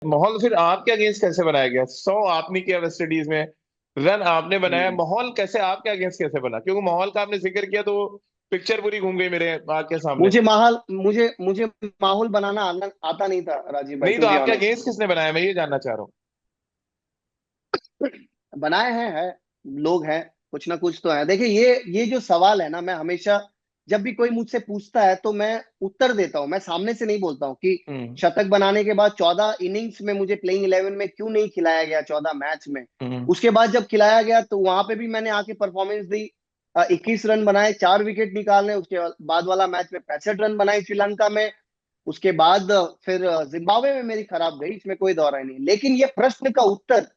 माहौल फिर आपके अगेंस्ट कैसे बनाया गया? 100 आपने किया वेस्ट इंडीज में, रन आपने बनाया, हम्म। माहौल कैसे आपके अगेंस्ट कैसे बना? क्योंकि माहौल का आपने जिक्र किया तो पिक्चर पूरी घूम गई मेरे आँख के सामने। मुझे माहौल बनाना आता नहीं था राजीव भाई, नहीं टू तो बी आपके ऑनेस्ट। अगेंस्ट किसने बनाया, मैं ये जानना चाह रहा हूँ। बनाए हैं, लोग हैं, कुछ ना कुछ तो है। देखिए, ये जो सवाल है ना, मैं हमेशा जब भी कोई मुझसे पूछता है तो मैं उत्तर देता हूं। मैं सामने से नहीं बोलता हूं कि हम्म। शतक बनाने के बाद 14 इनिंग्स में मुझे प्लेइंग 11 में क्यों नहीं खिलाया गया, 14 मैच में। हम्म। उसके बाद जब खिलाया गया तो वहां पे भी मैंने आके परफॉर्मेंस दी। 21 रन बनाए, 4 विकेट निकालने। उसके बाद वाला मैच में 65 रन बनाए श्रीलंका में। उसके बाद फिर जिम्बाब्वे में मेरी खराब गई, इसमें कोई दौर नहीं। लेकिन ये प्रश्न का उत्तर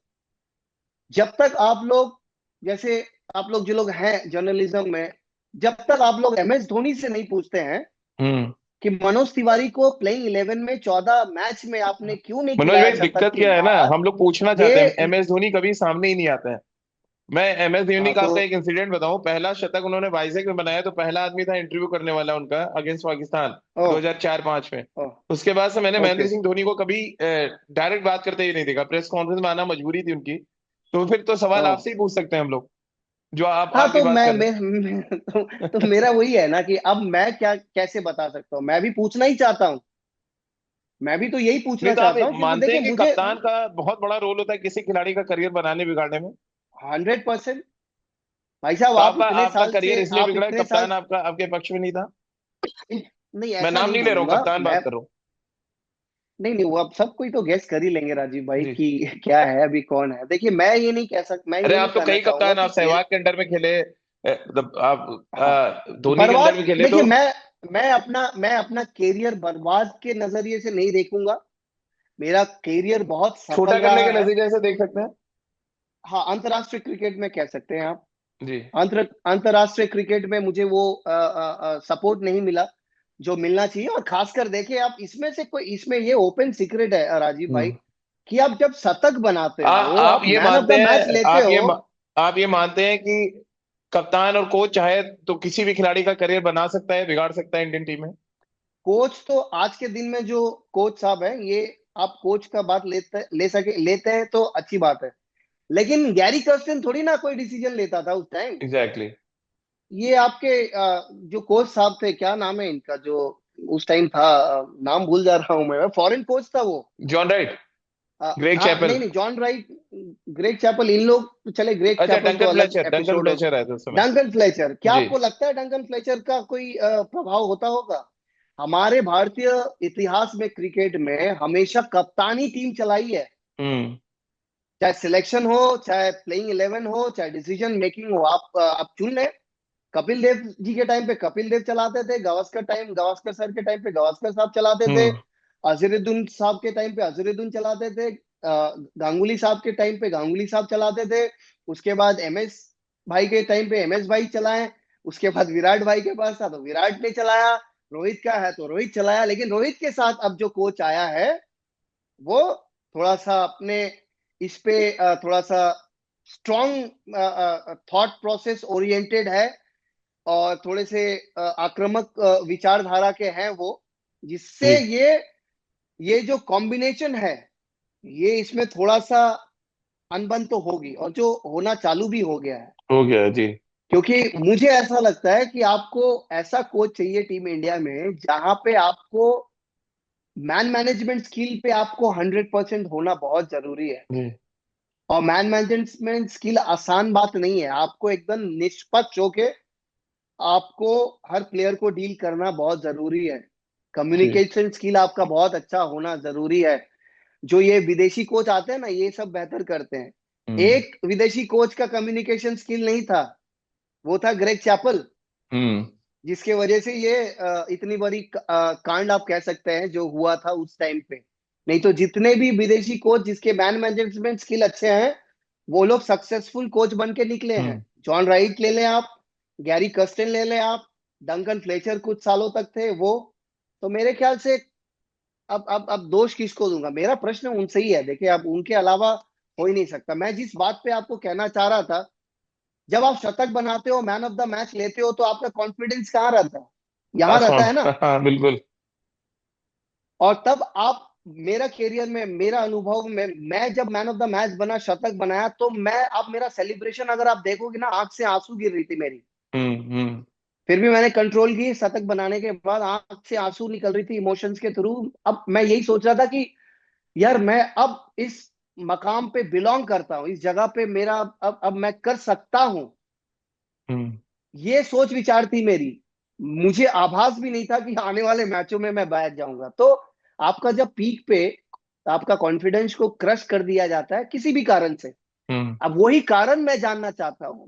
जब तक आप लोग, जैसे आप लोग जो लोग हैं जर्नलिज्म में, जब तक आप लोग MS धोनी से नहीं पूछते हैं हम्म। कि मनोज तिवारी को प्लेइंग 11 में 14 मैच में आपने क्यों नहीं मनोज खिलाया भाई शतक दिक्कत के क्या है ना, बाद। हम लोग पूछना ये चाहते हैं, MS धोनी कभी सामने ही नहीं आता है। मैं MS धोनी हाँ का तो आपका एक इंसिडेंट बताऊं। पहला शतक उन्होंने वाइजैक में बनाया तो पहला आदमी था इंटरव्यू करने वाला उनका अगेंस्ट पाकिस्तान ओ 2004-5 में। ओ उसके बाद से मैंने महेंद्र ओके। सिंह धोनी को कभी डायरेक्ट बात करते ही नहीं देखा। प्रेस कॉन्फ्रेंस में आना मजबूरी थी उनकी। तो फिर तो सवाल ओ आपसे ही पूछ सकते हैं हम लोग, जो आप हाँ आपकी तो बात कर रहे तो हैं। मेरा वही है ना कि अब मैं क्या कैसे बता सकता हूँ। मैं भी पूछना ही चाहता हूँ। मैं भी तो यही नहीं पूछना तो आप चाहता हूँ, क्योंकि मानते देखिए हैं कि मुझे कप्तान का बहुत बड़ा रोल होता है किसी खिलाड़ी का करियर बनाने बिगाड़ने में? 100%। भाई साहब, तो आप आपका इतने आपका साल करियर से, इसलिए आप बिगड़ा, इतने साल। कप्तान आपका आपके पक्ष में नहीं था? नहीं, मैं ऐसा नाम नहीं नहीं ले रहा हूँ, बोलूंगा कप्तान मैं। बात कर रहा हूँ। नहीं नहीं, वो अब सब कोई तो गेस कर ही लेंगे राजीव भाई जी। कि क्या है, अभी कौन है। देखिए, मैं अरे ये नहीं आप तो कहना कई चाहूंगा कप्तान, आप कि खेल। सहवाग के अंडर में खेले, मतलब आप हाँ, धोनी के अंडर बर्बाद। में खेले देखिए, तो। मैं अपना कैरियर बर्बाद के नजरिए से नहीं देखूंगा। मेरा कैरियर बहुत छोटा सफल करने रहा के है। नतीजे से देख सकते हैं। हाँ, अंतर्राष्ट्रीय क्रिकेट में कह सकते हैं आप। जी। अंतर्राष्ट्रीय क्रिकेट में मुझे वो सपोर्ट नहीं मिला जो मिलना चाहिए। और खासकर देखिए, आप इसमें से कोई, इसमें ये ओपन सीक्रेट है राजीव भाई, हम्म। कि आप जब शतक बनाते हो, आप आप ये मैन ऑफ मानते द मैच हैं, लेते हो। आप ये मानते हैं कि कप्तान और कोच चाहे तो किसी भी खिलाड़ी का करियर बना सकता है, बिगाड़ सकता है इंडियन टीम में? कोच तो आज के दिन में जो कोच साहब है, ये आप कोच का बात लेते हैं तो अच्छी बात है। लेकिन गैरी कर्स्टन थोड़ी ना कोई डिसीजन लेता था उस टाइम। एग्जैक्टली। ये आपके जो कोच साहब थे, क्या नाम है इनका जो उस टाइम था, नाम भूल जा रहा हूं मैं, फॉरेन कोच था वो। जॉन राइट, ग्रेग हाँ, चैपल। नहीं नहीं, जॉन राइट, ग्रेग चैपल, इन लोग तो चले। ग्रेग अच्छा, चैपल तो डंकन अलग फ्लेचर, डंकन एपिसोड हो फ्लेचर गया। है तो उस समय। डंकन फ्लेचर, क्या जी। आपको लगता है डंकन फ्लेचर का कोई प्रभाव होता होगा? हमारे भारतीय इतिहास में, क्रिकेट में हमेशा कप्तानी टीम चलाई है। हम्म। चाहे सिलेक्शन हो, चाहे प्लेइंग 11 हो, चाहे डिसीजन मेकिंग हो, आप चुन लें। कपिल देव जी के टाइम पे कपिल देव चलाते थे, गावस्कर सर के टाइम पे गावस्कर साहब चलाते थे, हम्म। अजहरुद्दीन साहब के टाइम पे अजहरुद्दीन चलाते थे, गांगुली साहब के टाइम पे गांगुली साहब चलाते थे। उसके बाद MS भाई के टाइम पे MS भाई चलाए। उसके बाद विराट भाई के पास था तो विराट ने चलाया। रोहित का है तो रोहित चलाया। लेकिन रोहित के साथ अब जो कोच आया है, वो थोड़ा सा अपने इस पे थोड़ा सा स्ट्रॉन्ग थॉट प्रोसेस ओरिएंटेड है, और थोड़े से आक्रामक विचारधारा के हैं वो, जिससे जी। ये जो कॉम्बिनेशन है, ये इसमें थोड़ा सा अनबन तो होगी, और जो होना चालू भी हो गया है। हो गया जी। क्योंकि मुझे ऐसा लगता है कि आपको ऐसा कोच चाहिए टीम इंडिया में, जहां पे आपको मैन मैनेजमेंट स्किल पे आपको 100% होना बहुत जरूरी है। जी। और मैन मैनेजमेंट स्किल आसान बात नहीं है। आपको एकदम निष्पक्ष होके आपको हर प्लेयर को डील करना बहुत जरूरी है। जी। कम्युनिकेशन स्किल आपका बहुत अच्छा होना जरूरी है। जो ये विदेशी कोच आते हैं ना, ये सब बेहतर करते हैं। हम्म। एक विदेशी कोच का कम्युनिकेशन स्किल नहीं था, वो था ग्रेग चैपल। हम्म। जिसके वजह से ये इतनी बड़ी कांड आप कह सकते हैं जो हुआ था उस टाइम पे। नहीं तो जितने भी विदेशी कोच जिसके मैन मैनेजमेंट स्किल अच्छे हैं, वो लोग सक्सेसफुल कोच बन के निकले हैं। हम्म। जॉन राइट ले लें आप, गैरी कर्स्टन ले लें आप, डंकन फ्लेचर कुछ सालों तक थे वो। तो मेरे ख्याल से अब दोष किसको दूंगा? मेरा प्रश्न उनसे ही है। देखिए, अब उनके अलावा हो ही नहीं सकता। मैं जिस बात पे आपको कहना चाह रहा था, जब आप शतक बनाते हो, मैन ऑफ द मैच लेते हो, तो आपका कॉन्फिडेंस कहाँ रहता है? यहाँ रहता आसमान। है ना। हाँ बिल्कुल। और तब आप मेरा करियर में, मेरा अनुभव में, मैं जब मैन ऑफ द मैच बना, शतक बनाया, तो मैं, अब मेरा सेलिब्रेशन अगर आप देखोगे ना, आंख से आंसू गिर रही थी मेरी। हम्म। फिर भी मैंने कंट्रोल की, शतक बनाने के बाद आंख से आंसू निकल रही थी इमोशंस के थ्रू। अब मैं यही सोच रहा था कि यार मैं अब इस मकाम पे बिलोंग करता हूँ, इस जगह पे मेरा, अब मैं कर सकता हूँ। हम्म। ये सोच विचार थी मेरी। मुझे आभास भी नहीं था कि आने वाले मैचों में मैं बैठ जाऊंगा। तो आपका जब पीक पे आपका कॉन्फिडेंस को क्रश कर दिया जाता है किसी भी कारण से, हम्म। अब वही कारण मैं जानना चाहता हूँ।